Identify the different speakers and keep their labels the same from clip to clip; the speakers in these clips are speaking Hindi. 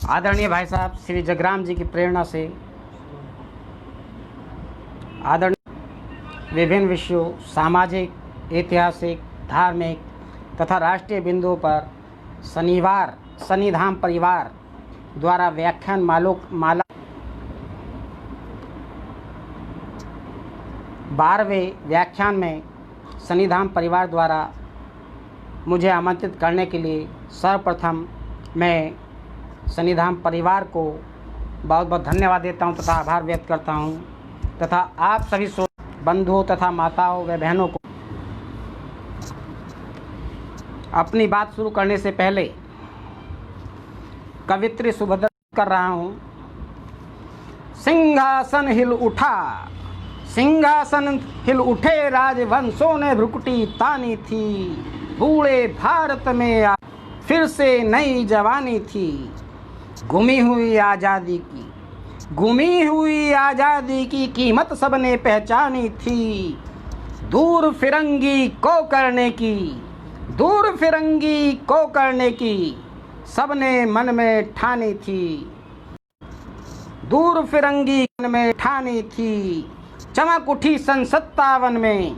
Speaker 1: आदरणीय भाई साहब श्री जगराम जी की प्रेरणा से आदरणीय विभिन्न विषयों सामाजिक, ऐतिहासिक, धार्मिक तथा राष्ट्रीय बिंदुओं पर शनिवार शनिधाम परिवार द्वारा व्याख्यान माला 12वें व्याख्यान में शनिधाम परिवार द्वारा मुझे आमंत्रित करने के लिए सर्वप्रथम मैं शनिधाम परिवार को बहुत बहुत धन्यवाद देता हूं तथा आभार व्यक्त करता हूं तथा आप सभी बंधुओं तथा माताओं व बहनों को अपनी बात शुरू करने से पहले कवित्री सुभद्र कर रहा हूं। सिंहासन हिल उठा, सिंहासन हिल उठे, राजवंशों ने भ्रुकुटी तानी थी, बूढ़े भारत में फिर से नई जवानी थी, गुमी हुई आज़ादी की कीमत सबने पहचानी थी, दूर फिरंगी को करने की सबने मन में ठानी थी, चमक उठी सन 57 में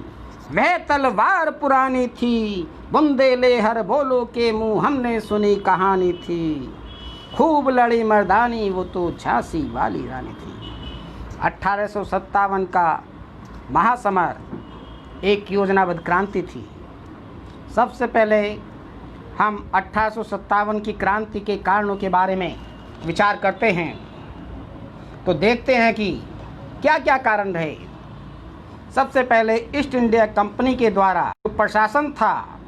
Speaker 1: वह तलवार पुरानी थी, बुंदेले हर बोलो के मुंह हमने सुनी कहानी थी, खूब लड़ी मर्दानी वो तो झांसी वाली रानी थी। 1857 का महासमर एक योजनाबद्ध क्रांति थी। सबसे पहले हम 1857 की क्रांति के कारणों के बारे में विचार करते हैं तो देखते हैं कि क्या क्या कारण रहे। सबसे पहले ईस्ट इंडिया कंपनी के द्वारा जो प्रशासन था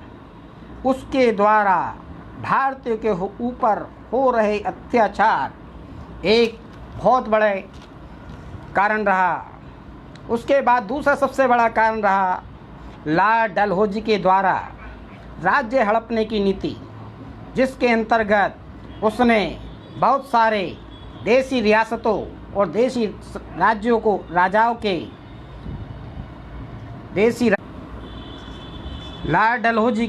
Speaker 1: उसके द्वारा भारतीयों के ऊपर हो रहे अत्याचार एक बहुत बड़े कारण रहा। उसके बाद दूसरा सबसे बड़ा कारण रहा लॉर्ड डलहौजी के द्वारा राज्य हड़पने की नीति, जिसके अंतर्गत उसने बहुत सारे देसी रियासतों और देसी राज्यों को राजाओं के लॉर्ड डलहौजी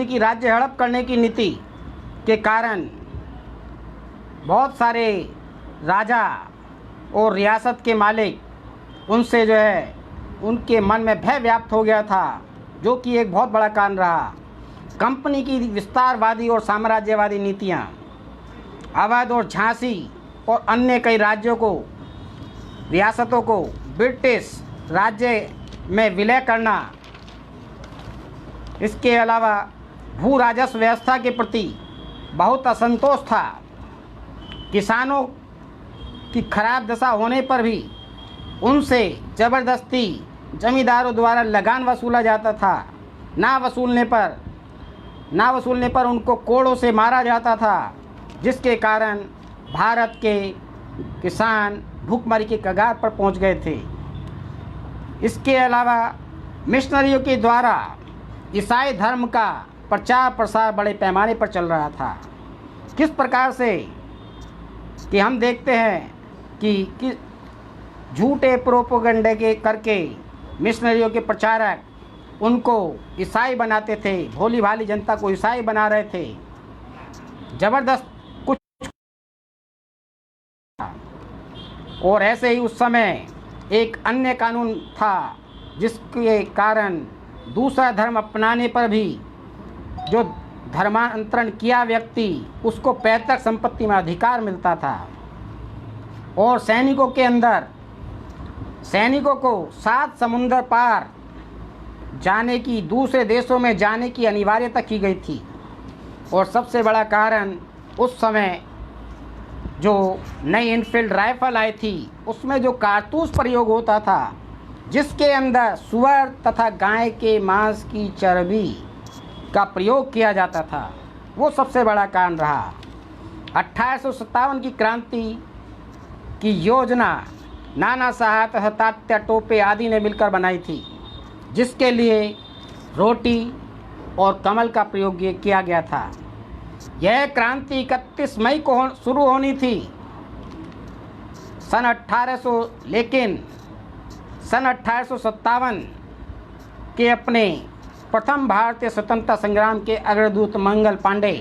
Speaker 1: की राज्य हड़प करने की नीति के कारण बहुत सारे राजा और रियासत के मालिक उनसे जो है उनके मन में भय व्याप्त हो गया था, जो कि एक बहुत बड़ा कारण रहा। कंपनी की विस्तारवादी और साम्राज्यवादी नीतियां अवध और झांसी और अन्य कई राज्यों को रियासतों को ब्रिटिश राज्य में विलय करना, इसके अलावा भू राजस्व व्यवस्था के प्रति बहुत असंतोष था। किसानों की खराब दशा होने पर भी उनसे ज़बरदस्ती जमींदारों द्वारा लगान वसूला जाता था। ना वसूलने पर उनको कोड़ों से मारा जाता था, जिसके कारण भारत के किसान भूखमरी के कगार पर पहुंच गए थे। इसके अलावा मिशनरियों के द्वारा ईसाई धर्म का प्रचार प्रसार बड़े पैमाने पर चल रहा था। किस प्रकार से कि हम देखते हैं कि झूठे प्रोपेगेंडे के करके मिशनरियों के प्रचारक उनको ईसाई बनाते थे, भोली भाली जनता को ईसाई बना रहे थे। जबरदस्त कुछ और ऐसे ही उस समय एक अन्य कानून था, जिसके कारण दूसरा धर्म अपनाने पर भी जो धर्मांतरण किया व्यक्ति उसको पैतृक संपत्ति में अधिकार मिलता था, और सैनिकों को 7 समुंदर पार जाने की, दूसरे देशों में जाने की अनिवार्यता की गई थी। और सबसे बड़ा कारण उस समय जो नई इनफील्ड राइफल आई थी उसमें जो कारतूस प्रयोग होता था, जिसके अंदर सुअर तथा गाय के मांस की चर्बी का प्रयोग किया जाता था, वो सबसे बड़ा कारण रहा। 1857 की क्रांति की योजना नाना साहब तथा तात्या टोपे आदि ने मिलकर बनाई थी, जिसके लिए रोटी और कमल का प्रयोग किया गया था। यह क्रांति 31 मई को शुरू होनी थी लेकिन सन 1857 के अपने प्रथम भारतीय स्वतंत्रता संग्राम के अग्रदूत मंगल पांडे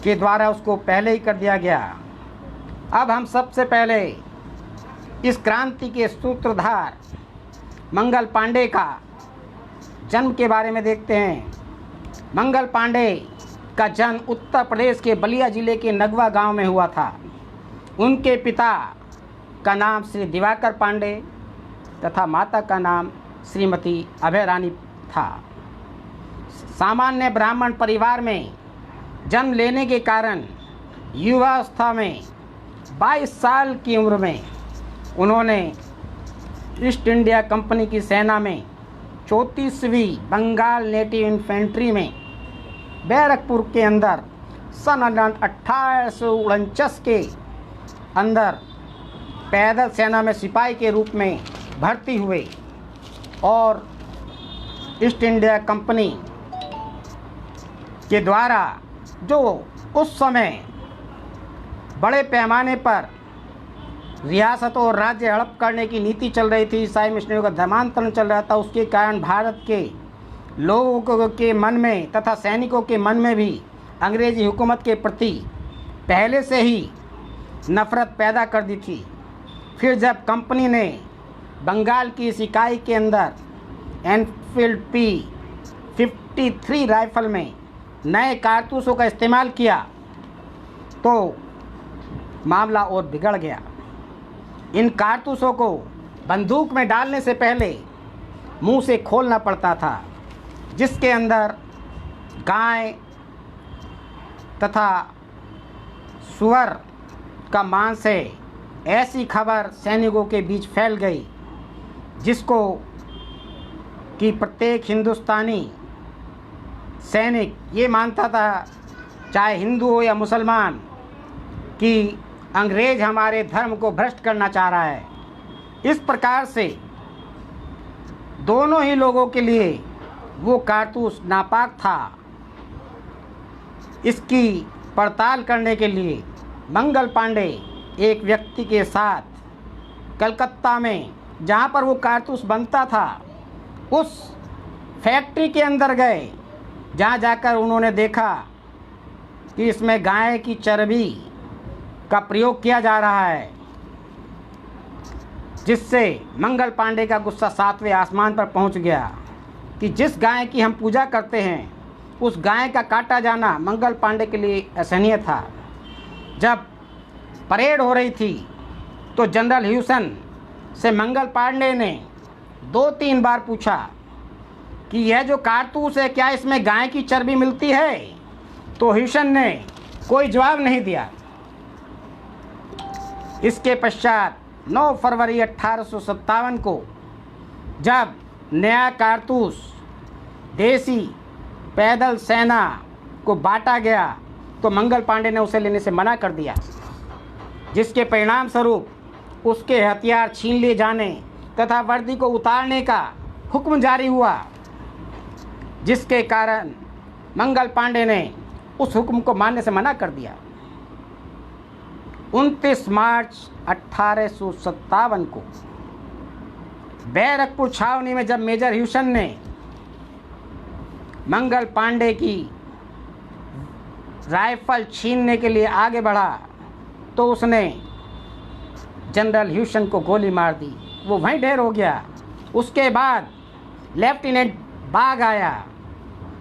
Speaker 1: के द्वारा उसको पहले ही कर दिया गया। अब हम सबसे पहले इस क्रांति के सूत्रधार मंगल पांडे का जन्म के बारे में देखते हैं। मंगल पांडे का जन्म उत्तर प्रदेश के बलिया जिले के नगवा गांव में हुआ था। उनके पिता का नाम श्री दिवाकर पांडे तथा माता का नाम श्रीमती अभय रानी था। सामान्य ब्राह्मण परिवार में जन्म लेने के कारण युवावस्था में 22 साल की उम्र में उन्होंने ईस्ट इंडिया कंपनी की सेना में 34वीं बंगाल नेटिव इन्फेंट्री में बैरकपुर के अंदर सन 1849 के अंदर पैदल सेना में सिपाही के रूप में भर्ती हुए और ईस्ट इंडिया कंपनी के द्वारा जो उस समय बड़े पैमाने पर रियासत और राज्य हड़प करने की नीति चल रही थी, ईसाई मिशनरियों का धर्मांतरण चल रहा था, उसके कारण भारत के लोगों के मन में तथा सैनिकों के मन में भी अंग्रेजी हुकूमत के प्रति पहले से ही नफ़रत पैदा कर दी थी। फिर जब कंपनी ने बंगाल की इस इकाई के अंदर एनफील्ड P53 राइफल में नए कारतूसों का इस्तेमाल किया तो मामला और बिगड़ गया। इन कारतूसों को बंदूक में डालने से पहले मुंह से खोलना पड़ता था, जिसके अंदर गाय तथा सुअर का मांस है। ऐसी खबर सैनिकों के बीच फैल गई जिसको कि प्रत्येक हिंदुस्तानी सैनिक ये मानता था, चाहे हिंदू हो या मुसलमान, कि अंग्रेज हमारे धर्म को भ्रष्ट करना चाह रहा है। इस प्रकार से दोनों ही लोगों के लिए वो कारतूस नापाक था। इसकी पड़ताल करने के लिए मंगल पांडे एक व्यक्ति के साथ कलकत्ता में, जहाँ पर वो कारतूस बनता था, उस फैक्ट्री के अंदर गए, जहाँ जाकर उन्होंने देखा कि इसमें गाय की चर्बी का प्रयोग किया जा रहा है, जिससे मंगल पांडे का गुस्सा 7वें आसमान पर पहुंच गया कि जिस गाय की हम पूजा करते हैं उस गाय का काटा जाना मंगल पांडे के लिए असहनीय था। जब परेड हो रही थी तो जनरल ह्यूसन से मंगल पांडे ने 2-3 बार पूछा कि यह जो कारतूस है, क्या इसमें गाय की चर्बी मिलती है? तो ह्यूसन ने कोई जवाब नहीं दिया। इसके पश्चात 9 फरवरी 1857 को जब नया कारतूस देसी पैदल सेना को बांटा गया तो मंगल पांडे ने उसे लेने से मना कर दिया, जिसके परिणाम स्वरूप उसके हथियार छीन लिए जाने तथा वर्दी को उतारने का हुक्म जारी हुआ, जिसके कारण मंगल पांडे ने उस हुक्म को मानने से मना कर दिया। 29 मार्च 1857 को बैरकपुर छावनी में जब मेजर ह्यूसन ने मंगल पांडे की राइफल छीनने के लिए आगे बढ़ा तो उसने जनरल ह्यूसन को गोली मार दी। वो वहीं ढेर हो गया। उसके बाद लेफ्टिनेंट बाग आया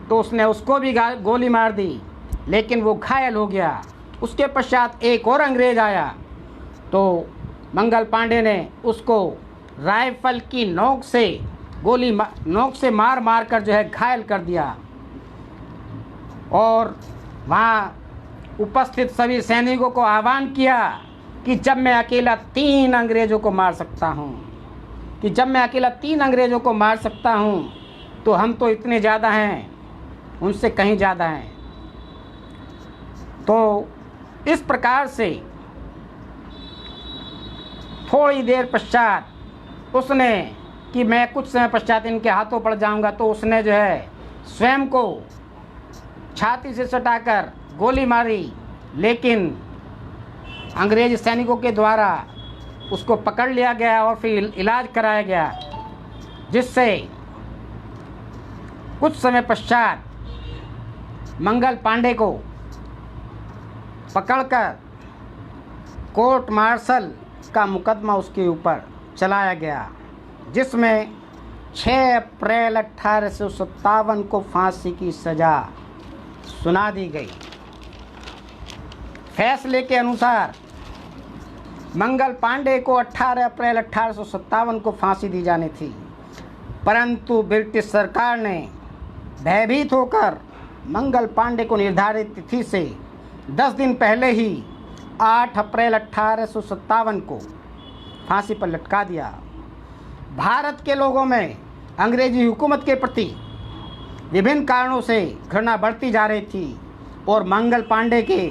Speaker 1: तो उसने उसको भी गोली मार दी, लेकिन वो घायल हो गया। उसके पश्चात एक और अंग्रेज आया तो मंगल पांडे ने उसको राइफल की नोक से मार मार कर जो है घायल कर दिया। और वहाँ उपस्थित सभी सैनिकों को आह्वान किया कि जब मैं अकेला 3 अंग्रेज़ों को मार सकता हूँ तो हम तो इतने ज़्यादा हैं, उनसे कहीं ज़्यादा हैं। तो इस प्रकार से थोड़ी देर पश्चात उसने कि मैं कुछ समय पश्चात इनके हाथों पड़ जाऊंगा, तो उसने जो है स्वयं को छाती से सटाकर गोली मारी, लेकिन अंग्रेज सैनिकों के द्वारा उसको पकड़ लिया गया और फिर इलाज कराया गया, जिससे कुछ समय पश्चात मंगल पांडे को पकड़कर कोर्ट मार्शल का मुकदमा उसके ऊपर चलाया गया, जिसमें 6 अप्रैल 1857 को फांसी की सज़ा सुना दी गई। फैसले के अनुसार मंगल पांडे को 18 अप्रैल 1857 को फांसी दी जानी थी, परंतु ब्रिटिश सरकार ने भयभीत होकर मंगल पांडे को निर्धारित तिथि से 10 दिन पहले ही 8 अप्रैल 1857 को फांसी पर लटका दिया। भारत के लोगों में अंग्रेजी हुकूमत के प्रति विभिन्न कारणों से घृणा बढ़ती जा रही थी और मंगल पांडे के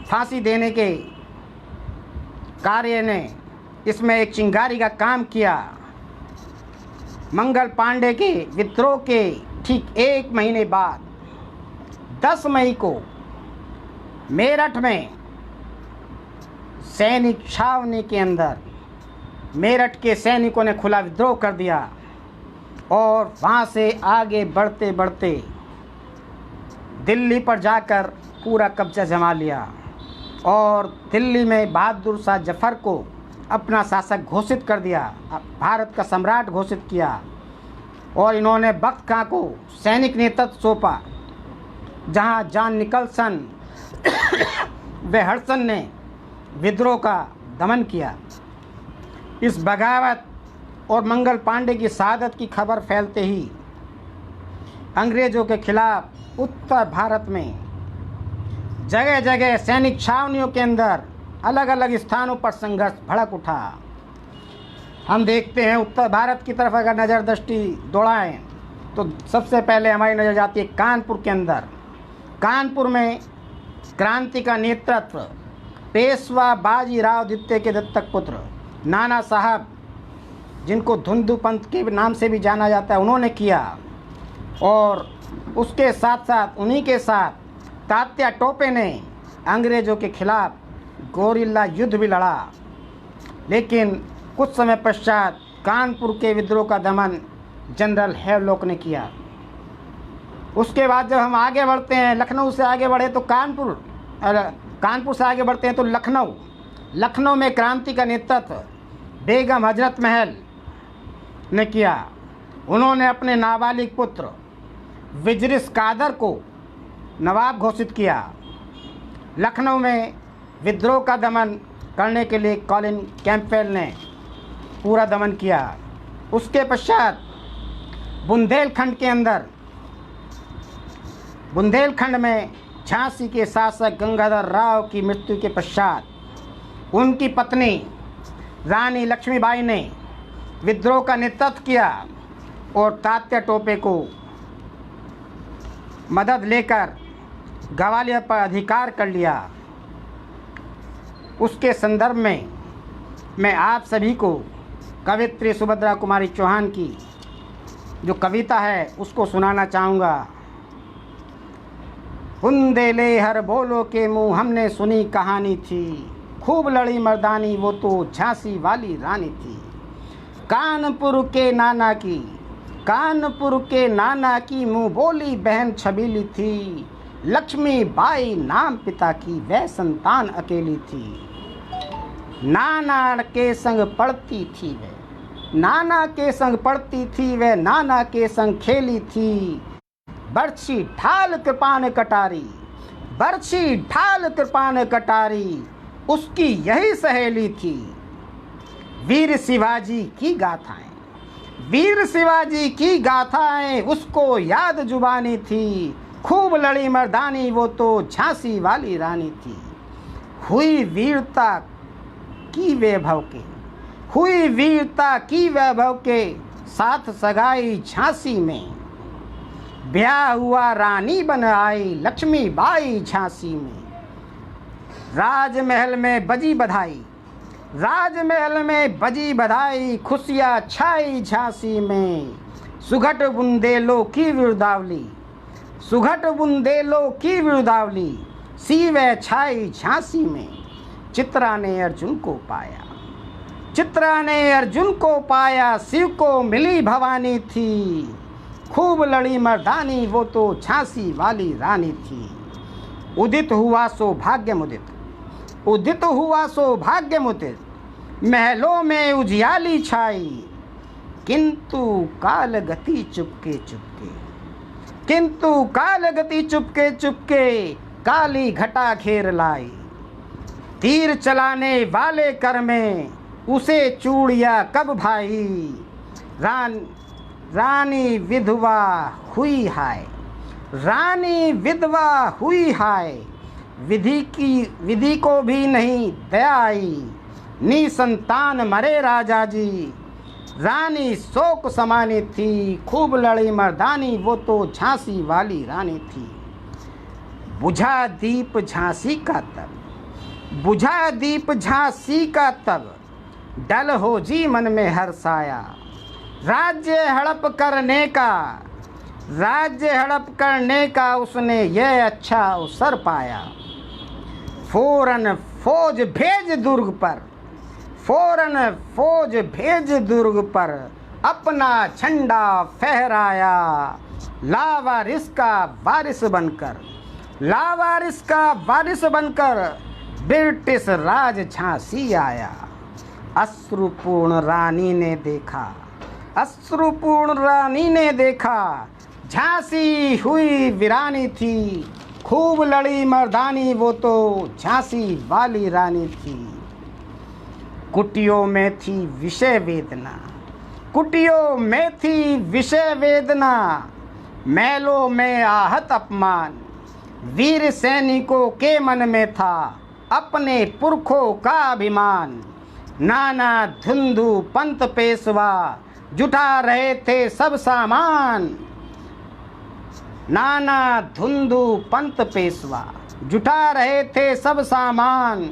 Speaker 1: फांसी देने के कार्य ने इसमें एक चिंगारी का काम किया। मंगल पांडे के विद्रोह के ठीक 1 महीने बाद 10 मई को मेरठ में सैनिक छावनी के अंदर मेरठ के सैनिकों ने खुला विद्रोह कर दिया और वहाँ से आगे बढ़ते बढ़ते दिल्ली पर जाकर पूरा कब्जा जमा लिया और दिल्ली में बहादुर शाह जफर को अपना शासक घोषित कर दिया, भारत का सम्राट घोषित किया। और इन्होंने बख्त खां को सैनिक नेतृत्व सौंपा, जहां जॉन निकलसन व हडसन ने विद्रोह का दमन किया। इस बगावत और मंगल पांडे की शहादत की खबर फैलते ही अंग्रेज़ों के खिलाफ उत्तर भारत में जगह जगह सैनिक छावनियों के अंदर अलग अलग स्थानों पर संघर्ष भड़क उठा। हम देखते हैं उत्तर भारत की तरफ अगर नज़र दृष्टि दौड़ाएं तो सबसे पहले हमारी नज़र जाती है कानपुर के अंदर। कानपुर में क्रांति का नेतृत्व पेशवा बाजीराव द्वितीय के दत्तक पुत्र नाना साहब, जिनको धुंधु पंथ के नाम से भी जाना जाता है, उन्होंने किया। और उसके साथ साथ उन्हीं के साथ तात्या टोपे ने अंग्रेज़ों के खिलाफ गोरिल्ला युद्ध भी लड़ा। लेकिन कुछ समय पश्चात कानपुर के विद्रोह का दमन जनरल हैवलॉक ने किया। उसके बाद जब हम आगे बढ़ते हैं, लखनऊ से आगे बढ़े तो कानपुर से आगे बढ़ते हैं तो लखनऊ में क्रांति का नेतृत्व बेगम हजरत महल ने किया। उन्होंने अपने नाबालिग पुत्र विजरिस कादर को नवाब घोषित किया। लखनऊ में विद्रोह का दमन करने के लिए कॉलिन कैंपबेल ने पूरा दमन किया। उसके पश्चात बुंदेलखंड में झांसी के शासक गंगाधर राव की मृत्यु के पश्चात उनकी पत्नी रानी लक्ष्मीबाई ने विद्रोह का नेतृत्व किया और तात्या टोपे को मदद लेकर ग्वालियर पर अधिकार कर लिया। उसके संदर्भ में मैं आप सभी को कवित्री सुभद्रा कुमारी चौहान की जो कविता है उसको सुनाना चाहूँगा। बुंदेले हर बोलो के मुँह हमने सुनी कहानी थी, खूब लड़ी मर्दानी वो तो झांसी वाली रानी थी। कानपुर के नाना की मुँह बोली बहन छबीली थी, लक्ष्मी बाई नाम पिता की वह संतान अकेली थी। नाना के संग पढ़ती थी वह नाना के संग खेली थी। बरछी ढाल कृपान कटारी उसकी यही सहेली थी। वीर शिवाजी की गाथाएं उसको याद जुबानी थी, खूब लड़ी मर्दानी वो तो झांसी वाली रानी थी। हुई वीरता की वैभव के साथ सगाई झांसी में, ब्याह हुआ रानी बन आई लक्ष्मीबाई झांसी में। राजमहल में बजी बधाई खुशियाँ छाई झांसी में। सुघट बुंदेलों की विरुदावली सीवे छाई झांसी में। चित्रा ने अर्जुन को पाया शिव को मिली भवानी थी। खूब लड़ी मर्दानी वो तो झांसी वाली रानी थी। उदित हुआ सौभाग्य मुदित, उदित हुआ सौभाग्य मुदित, महलों में उजियाली छाई, किंतु काल गति चुपके चुपके, किंतु काल गति चुपके चुपके काली घटा घेर लाई। तीर चलाने वाले कर में उसे चूड़िया कब भाई, रानी विधवा हुई हाय, रानी विधवा हुई हाय। विधि को भी नहीं दया आई, निसंतान मरे राजा जी, रानी शोक समानी थी। खूब लड़ी मर्दानी वो तो झांसी वाली रानी थी। बुझा दीप झांसी का तब, बुझा दीप झांसी का तब, डल हो जी मन में हर्षाया। राज्य हड़प करने का, राज्य हड़प करने का उसने यह अच्छा अवसर पाया। फौरन फौज भेज दुर्ग पर, फौरन फौज भेज दुर्ग पर, अपना झंडा फहराया। लावारिस का वारिस बनकर, लावारिस का वारिस बनकर ब्रिटिश राज झांसी आया। अश्रुपूर्ण रानी ने देखा, अश्रुपूर्ण रानी ने देखा, झांसी हुई वीरानी थी। खूब लड़ी मर्दानी वो तो झांसी वाली रानी थी। कुटियों में थी विषय वेदना, कुटियों में थी विषय वेदना, महलों में आहत अपमान। वीर सैनिकों के मन में था अपने पुरखों का अभिमान। नाना धुंधु पंत पेशवा जुटा रहे थे सब सामान, नाना धुंधु पंत पेशवा जुटा रहे थे सब सामान।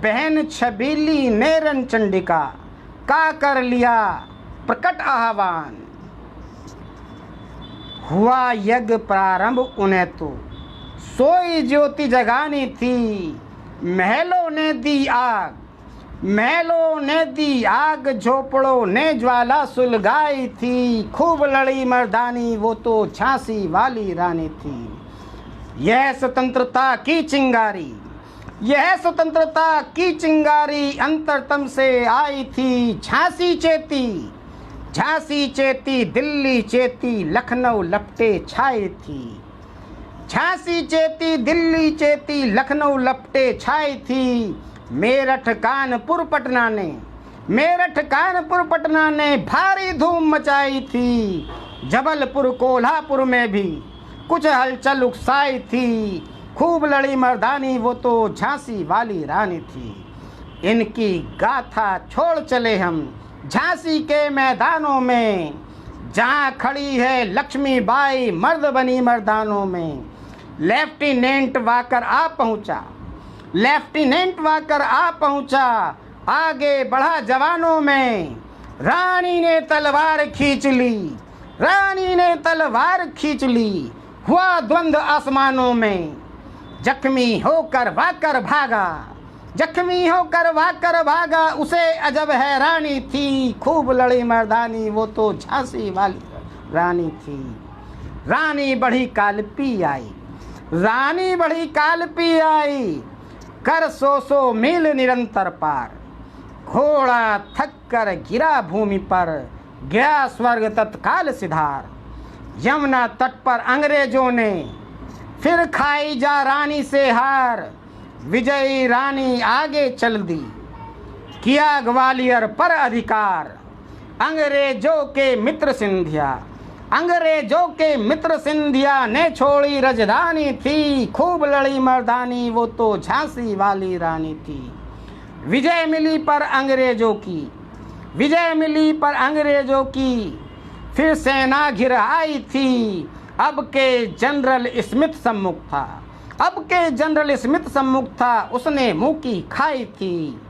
Speaker 1: बहन छबीली ने रणचंडिका का कर लिया प्रकट आह्वान। हुआ यज्ञ प्रारंभ उन्हें तो सोई ज्योति जगानी थी। महलों ने दी आग, महलों ने दी आग, झोपड़ों ने ज्वाला सुलगाई थी। खूब लड़ी मर्दानी वो तो झांसी वाली रानी थी। यह स्वतंत्रता की चिंगारी, यह स्वतंत्रता की चिंगारी अंतरतम से आई थी। झांसी चेती, झांसी चेती, दिल्ली चेती, लखनऊ लपटे छाई थी। झांसी चेती, दिल्ली चेती, लखनऊ लपटे छाई थी। मेरठ कानपुर पटना ने, मेरठ कानपुर पटना ने भारी धूम मचाई थी। जबलपुर कोल्हापुर में भी कुछ हलचल उकसाई थी। खूब लड़ी मर्दानी वो तो झांसी वाली रानी थी। इनकी गाथा छोड़ चले हम झांसी के मैदानों में, जहाँ खड़ी है लक्ष्मीबाई मर्द बनी मर्दानों में। लेफ्टिनेंट वाकर आ पहुँचा, लेफ्टिनेंट वाकर आ पहुँचा, आगे बढ़ा जवानों में। रानी ने तलवार खींच ली, रानी ने तलवार खींच ली। हुआ द्वंद्व आसमानों में, जख्मी होकर वाकर भागा, जख्मी होकर वाकर भागा। उसे अजब हैरानी थी। खूब लड़ी मर्दानी वो तो झांसी वाली रानी थी। रानी बढ़ी कालपी आई, रानी बढ़ी कालपी आई, कर 100 मील निरंतर पार। घोड़ा थक कर गिरा भूमि पर, गया स्वर्ग तत्काल सिधार। यमुना तट पर अंग्रेजों ने फिर खाई जा रानी से हार। विजयी रानी आगे चल दी, किया ग्वालियर पर अधिकार। अंग्रेजों के मित्र सिंधिया, अंग्रेजों के मित्र सिंधिया ने छोड़ी राजधानी थी। खूब लड़ी मर्दानी वो तो झांसी वाली रानी थी। विजय मिली पर अंग्रेजों की, विजय मिली पर अंग्रेजों की, फिर सेना घिर आई थी। अब के जनरल स्मिथ सम्मुख था, अब के जनरल स्मिथ सम्मुख था। उसने मुँह की खाई थी।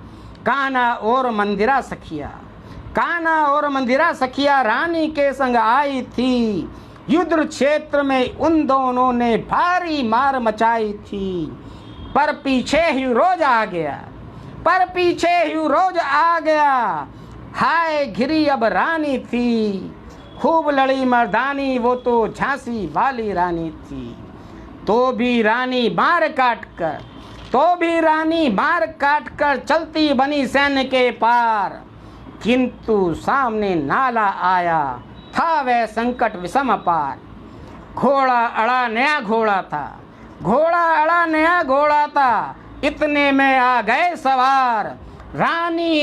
Speaker 1: कान्हा और मंदिरा सखिया, कान्हा और मंदिरा सखिया रानी के संग आई थी। युद्ध क्षेत्र में उन दोनों ने भारी मार मचाई थी। पर पीछे ही रोज आ गया, पर पीछे ही रोज आ गया। हाय घिरी अब रानी थी, खूब लड़ी मर्दानी वो तो झांसी वाली रानी थी। तो भी रानी मार काट कर चलती बनी सैन्य के पार, किंतु सामने नाला आया था वह संकट विषम अपार। घोड़ा अड़ा नया घोड़ा था, इतने में आ गए सवार। रानी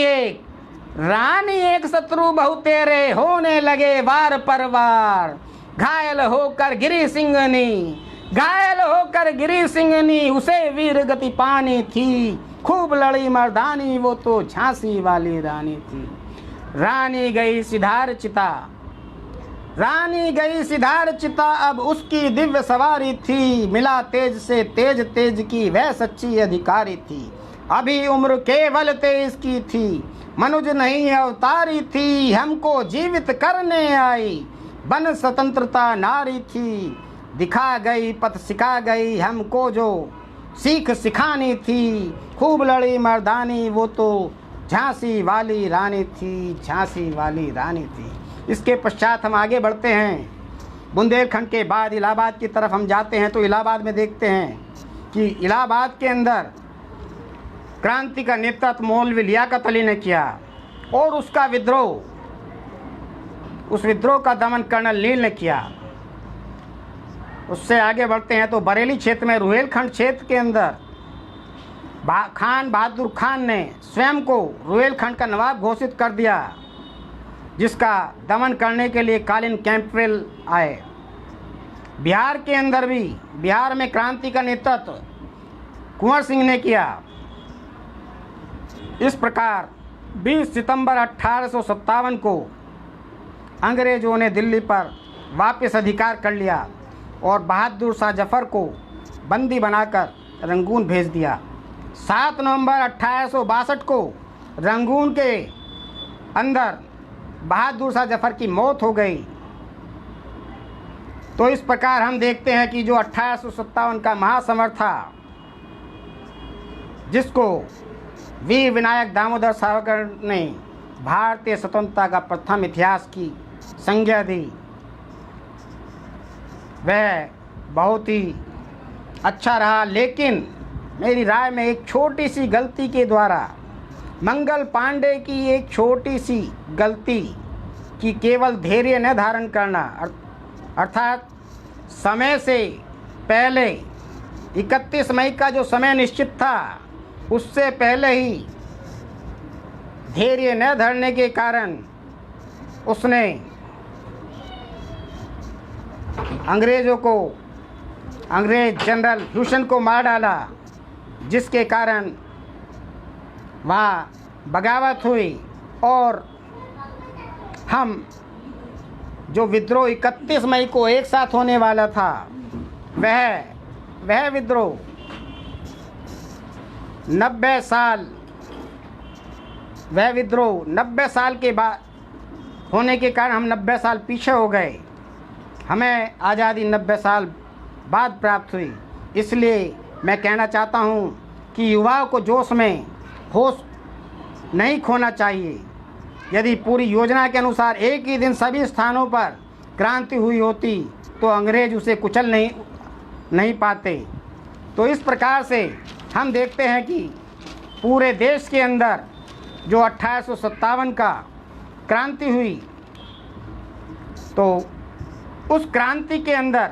Speaker 1: एक शत्रु बहु तेरे, होने लगे वार पर वार। घायल होकर गिरी सिंहनी, उसे वीर गति पानी थी। खूब लड़ी मर्दानी वो तो झांसी वाली रानी थी। रानी गई सिधार चिता, अब उसकी दिव्य सवारी थी। मिला तेज से तेज की वह सच्ची अधिकारी थी। अभी उम्र केवल 23 की थी, मनुज नहीं अवतारी थी। हमको जीवित करने आई, बन स्वतंत्रता नारी थी। दिखा गई पथ सिखा गई, हमको जो सीख सिखानी थी। खूब लड़ी मर्दानी वो तो झांसी वाली रानी थी। इसके पश्चात हम आगे बढ़ते हैं। बुंदेलखंड के बाद इलाहाबाद की तरफ हम जाते हैं तो इलाहाबाद में देखते हैं कि इलाहाबाद के अंदर क्रांति का नेतृत्व मौलवी लियाकत अली ने किया और उस विद्रोह का दमन कर्नल नील ने किया। उससे आगे बढ़ते हैं तो बरेली क्षेत्र में रुहेलखंड क्षेत्र के अंदर खान बहादुर खान ने स्वयं को रुहेलखंड का नवाब घोषित कर दिया, जिसका दमन करने के लिए कालीन कैंपवेल आए। बिहार में क्रांति का नेतृत्व कुंवर सिंह ने किया। इस प्रकार 20 सितंबर 1857 को अंग्रेजों ने दिल्ली पर वापस अधिकार कर लिया और बहादुर शाह जफर को बंदी बनाकर रंगून भेज दिया। 7 नवंबर 1862 को रंगून के अंदर बहादुर शाह जफर की मौत हो गई। तो इस प्रकार हम देखते हैं कि जो 1857 का महासमर था, जिसको वीर विनायक दामोदर सावरकर ने भारतीय स्वतंत्रता का प्रथम इतिहास की संज्ञा दी, वह बहुत ही अच्छा रहा। लेकिन मेरी राय में एक छोटी सी गलती के द्वारा, मंगल पांडे की एक छोटी सी गलती कि केवल धैर्य न धारण करना, अर्थात समय से पहले 31 मई का जो समय निश्चित था उससे पहले ही धैर्य न धरने के कारण उसने अंग्रेज जनरल ह्यूसन को मार डाला, जिसके कारण वहाँ बगावत हुई और हम जो विद्रोह 31 मई को एक साथ होने वाला था, वह विद्रोह 90 साल के बाद होने के कारण हम 90 साल पीछे हो गए। हमें आज़ादी 90 साल बाद प्राप्त हुई। इसलिए मैं कहना चाहता हूँ कि युवाओं को जोश में होश नहीं खोना चाहिए। यदि पूरी योजना के अनुसार एक ही दिन सभी स्थानों पर क्रांति हुई होती तो अंग्रेज उसे कुचल नहीं पाते। तो इस प्रकार से हम देखते हैं कि पूरे देश के अंदर जो 1857 का क्रांति हुई, तो उस क्रांति के अंदर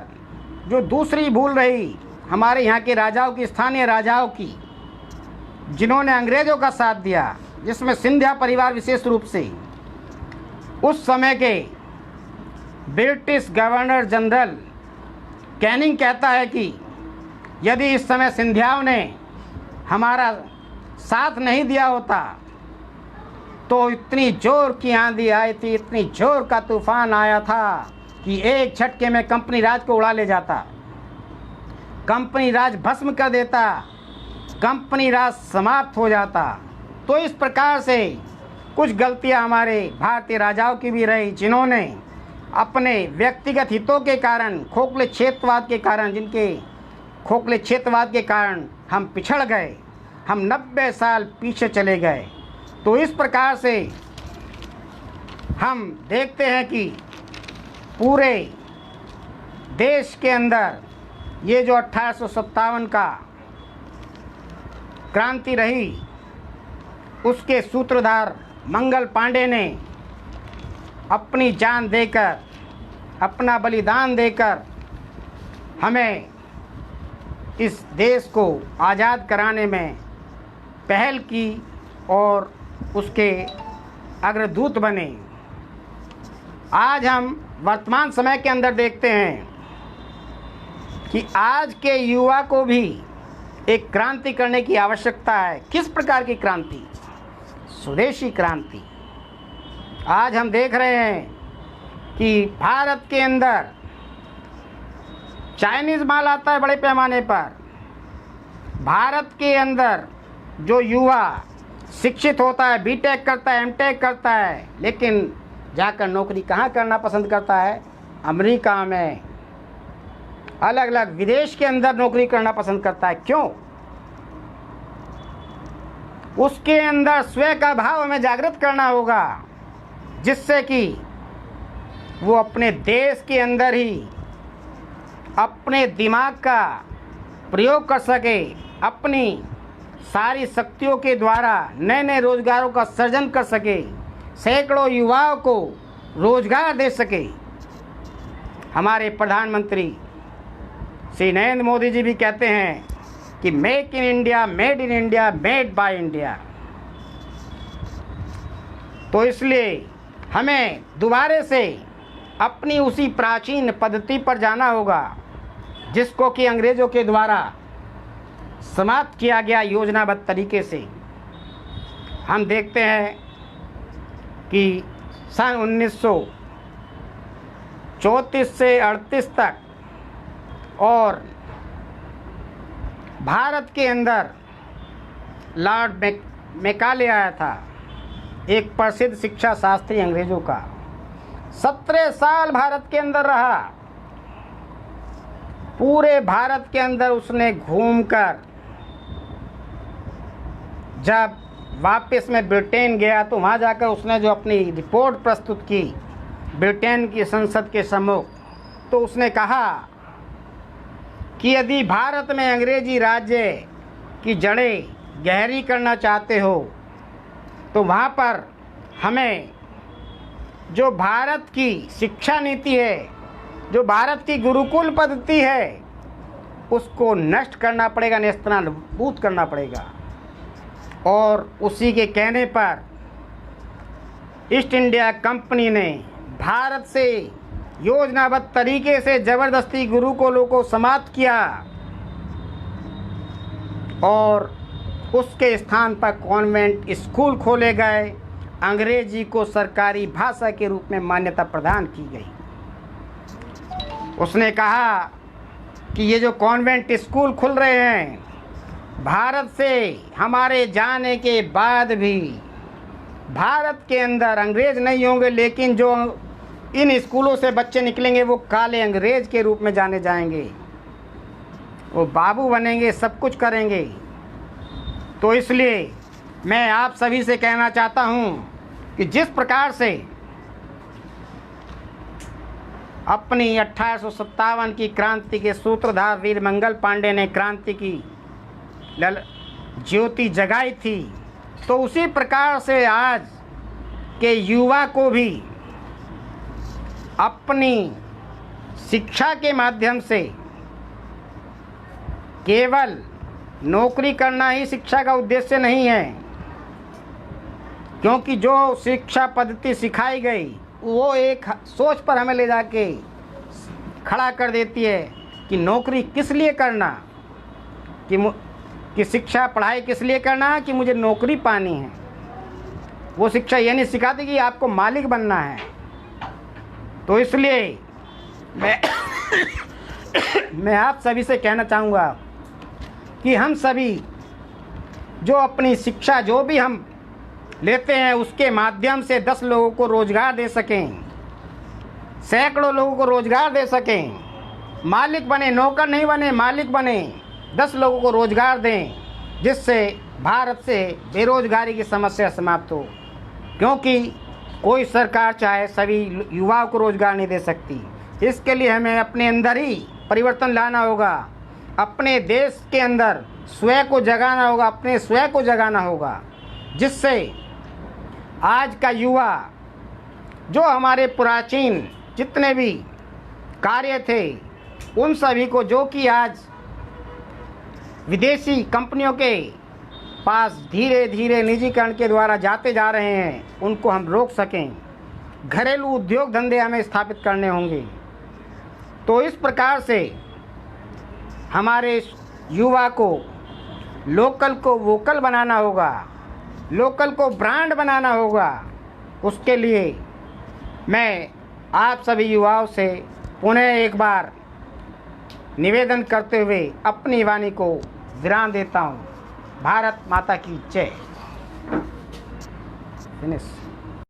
Speaker 1: जो दूसरी भूल रही हमारे यहाँ के राजाओं की, स्थानीय राजाओं की, जिन्होंने अंग्रेज़ों का साथ दिया, जिसमें सिंधिया परिवार विशेष रूप से, उस समय के ब्रिटिश गवर्नर जनरल कैनिंग कहता है कि यदि इस समय सिंधियाओं ने हमारा साथ नहीं दिया होता तो इतनी जोर की आंधी आई थी, इतनी जोर का तूफान आया था कि एक झटके में कंपनी राज को उड़ा ले जाता, कंपनी राज भस्म कर देता, कंपनी राज समाप्त हो जाता। तो इस प्रकार से कुछ गलतियां हमारे भारतीय राजाओं की भी रही, जिन्होंने अपने व्यक्तिगत हितों के कारण, खोखले क्षेत्रवाद के कारण हम पिछड़ गए, हम 90 साल पीछे चले गए। तो इस प्रकार से हम देखते हैं कि पूरे देश के अंदर ये जो 1857 का क्रांति रही, उसके सूत्रधार मंगल पांडे ने अपनी जान देकर, अपना बलिदान देकर हमें इस देश को आज़ाद कराने में पहल की और उसके अग्रदूत बने। आज हम वर्तमान समय के अंदर देखते हैं कि आज के युवा को भी एक क्रांति करने की आवश्यकता है। किस प्रकार की क्रांति? स्वदेशी क्रांति। आज हम देख रहे हैं कि भारत के अंदर चाइनीज़ माल आता है बड़े पैमाने पर। भारत के अंदर जो युवा शिक्षित होता है, बीटेक करता है, एमटेक करता है, लेकिन जाकर नौकरी कहाँ करना पसंद करता है? अमेरिका में, अलग अलग विदेश के अंदर नौकरी करना पसंद करता है। क्यों? उसके अंदर स्वयं का भाव हमें जागृत करना होगा, जिससे कि वो अपने देश के अंदर ही अपने दिमाग का प्रयोग कर सके, अपनी सारी शक्तियों के द्वारा नए नए रोजगारों का सृजन कर सके, सैकड़ों युवाओं को रोजगार दे सके। हमारे प्रधानमंत्री श्री नरेंद्र मोदी जी भी कहते हैं कि make in India, made in India, made by India. तो इसलिए हमें दोबारे से अपनी उसी प्राचीन पद्धति पर जाना होगा, जिसको कि अंग्रेज़ों के द्वारा समाप्त किया गया योजनाबद्ध तरीके से। हम देखते हैं कि सन 1934 से 38 तक और भारत के अंदर लॉर्ड मैकाले आया था, एक प्रसिद्ध शिक्षा शास्त्री अंग्रेज़ों का। 17 साल भारत के अंदर रहा। पूरे भारत के अंदर उसने घूमकर जब वापस में ब्रिटेन गया तो वहाँ जाकर उसने जो अपनी रिपोर्ट प्रस्तुत की ब्रिटेन की संसद के सम्मुख, तो उसने कहा कि यदि भारत में अंग्रेजी राज्य की जड़ें गहरी करना चाहते हो तो वहाँ पर हमें जो भारत की शिक्षा नीति है, जो भारत की गुरुकुल पद्धति है, उसको नष्ट करना पड़ेगा, नेस्तनाबूद करना पड़ेगा। और उसी के कहने पर ईस्ट इंडिया कंपनी ने भारत से योजनाबद्ध तरीके से ज़बरदस्ती गुरुकुलों को समाप्त किया और उसके स्थान पर कॉन्वेंट स्कूल खोले गए। अंग्रेजी को सरकारी भाषा के रूप में मान्यता प्रदान की गई। उसने कहा कि ये जो कॉन्वेंट स्कूल खुल रहे हैं, भारत से हमारे जाने के बाद भी भारत के अंदर अंग्रेज़ नहीं होंगे, लेकिन जो इन स्कूलों से बच्चे निकलेंगे वो काले अंग्रेज के रूप में जाने जाएंगे, वो बाबू बनेंगे, सब कुछ करेंगे। तो इसलिए मैं आप सभी से कहना चाहता हूँ कि जिस प्रकार से अपनी 1857 की क्रांति के सूत्रधार वीर मंगल पांडे ने क्रांति की ज्योति जगाई थी, तो उसी प्रकार से आज के युवा को भी अपनी शिक्षा के माध्यम से केवल नौकरी करना ही शिक्षा का उद्देश्य नहीं है, क्योंकि जो शिक्षा पद्धति सिखाई गई वो एक सोच पर हमें ले जाके खड़ा कर देती है कि नौकरी किस लिए करना, कि शिक्षा पढ़ाई किस लिए करना, कि मुझे नौकरी पानी है। वो शिक्षा ये नहीं सिखाती कि आपको मालिक बनना है। तो इसलिए मैं आप सभी से कहना चाहूँगा कि हम सभी जो अपनी शिक्षा जो भी हम लेते हैं उसके माध्यम से 10 लोगों को रोज़गार दे सकें, सैकड़ों लोगों को रोज़गार दे सकें, मालिक बने, नौकर नहीं बने, मालिक बने, 10 लोगों को रोज़गार दें, जिससे भारत से बेरोज़गारी की समस्या समाप्त हो। क्योंकि कोई सरकार चाहे सभी युवाओं को रोजगार नहीं दे सकती। इसके लिए हमें अपने अंदर ही परिवर्तन लाना होगा, अपने देश के अंदर स्वयं को जगाना होगा, अपने स्वयं को जगाना होगा, जिससे आज का युवा जो हमारे प्राचीन जितने भी कार्य थे उन सभी को, जो कि आज विदेशी कंपनियों के पास धीरे धीरे निजीकरण के द्वारा जाते जा रहे हैं, उनको हम रोक सकें। घरेलू उद्योग धंधे हमें स्थापित करने होंगे। तो इस प्रकार से हमारे युवा को लोकल को वोकल बनाना होगा, लोकल को ब्रांड बनाना होगा। उसके लिए मैं आप सभी युवाओं से पुनः एक बार निवेदन करते हुए अपनी वाणी को विराम देता हूँ। भारत माता की जय। फिनिश।